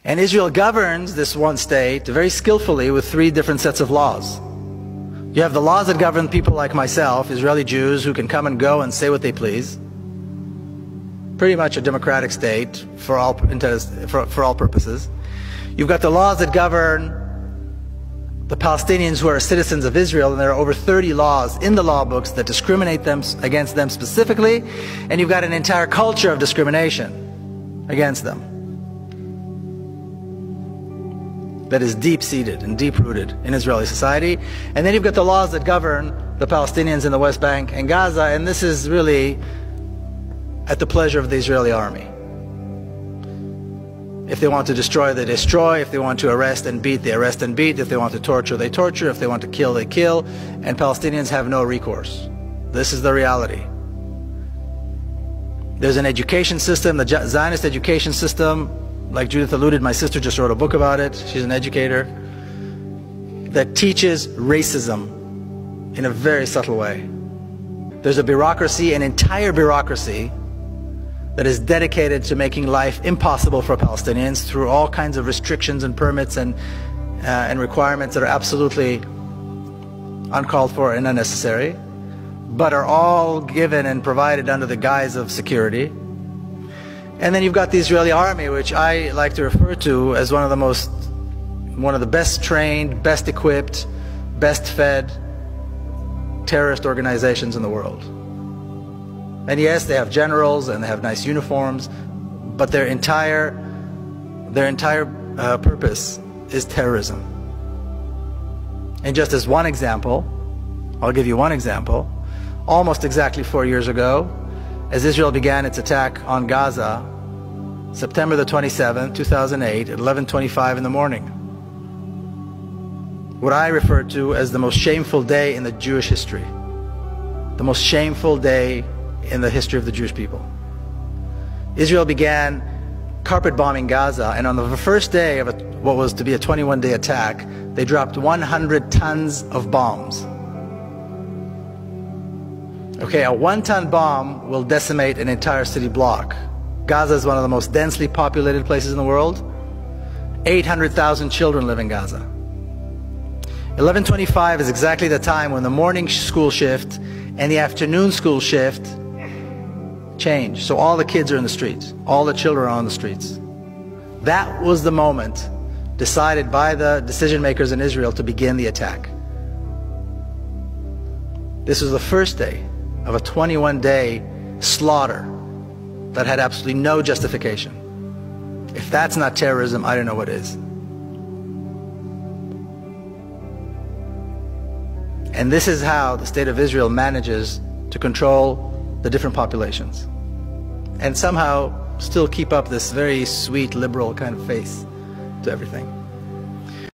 And Israel governs this one state very skillfully with three different sets of laws. You have the laws that govern people like myself, Israeli Jews, who can come and go and say what they please. Pretty much a democratic state for all purposes. You've got the laws that govern the Palestinians who are citizens of Israel, and there are over 30 laws in the law books that discriminate against them specifically, and you've got an entire culture of discrimination against them that is deep-seated and deep-rooted in Israeli society. And then you've got the laws that govern the Palestinians in the West Bank and Gaza, and this is really at the pleasure of the Israeli army. If they want to destroy, they destroy. If they want to arrest and beat, they arrest and beat. If they want to torture, they torture. If they want to kill, they kill. And Palestinians have no recourse. This is the reality. There's an education system, the Zionist education system. Like Judith alluded, my sister just wrote a book about it. She's an educator that teaches racism in a very subtle way. There's a bureaucracy, an entire bureaucracy, that is dedicated to making life impossible for Palestinians through all kinds of restrictions and permits and requirements that are absolutely uncalled for and unnecessary, but are all given and provided under the guise of security. And then you've got the Israeli army, which I like to refer to as one of the best trained, best equipped, best fed terrorist organizations in the world. And yes, they have generals and they have nice uniforms, but their entire purpose is terrorism. And just as one example, I'll give you one example. Almost exactly 4 years ago, as Israel began its attack on Gaza, September the 27th, 2008, at 11:25 in the morning, what I refer to as the most shameful day in the Jewish history, the most shameful day in the history of the Jewish people. Israel began carpet bombing Gaza, and on the first day of what was to be a 21-day attack, they dropped 100 tons of bombs. Okay, a 1-ton bomb will decimate an entire city block. Gaza is one of the most densely populated places in the world. 800,000 children live in Gaza. 11:25 is exactly the time when the morning school shift and the afternoon school shift change. So all the kids are in the streets. All the children are on the streets. That was the moment decided by the decision makers in Israel to begin the attack. This was the first day of a 21-day slaughter that had absolutely no justification. If that's not terrorism, I don't know what is. And this is how the state of Israel manages to control the different populations and somehow still keep up this very sweet liberal kind of face to everything.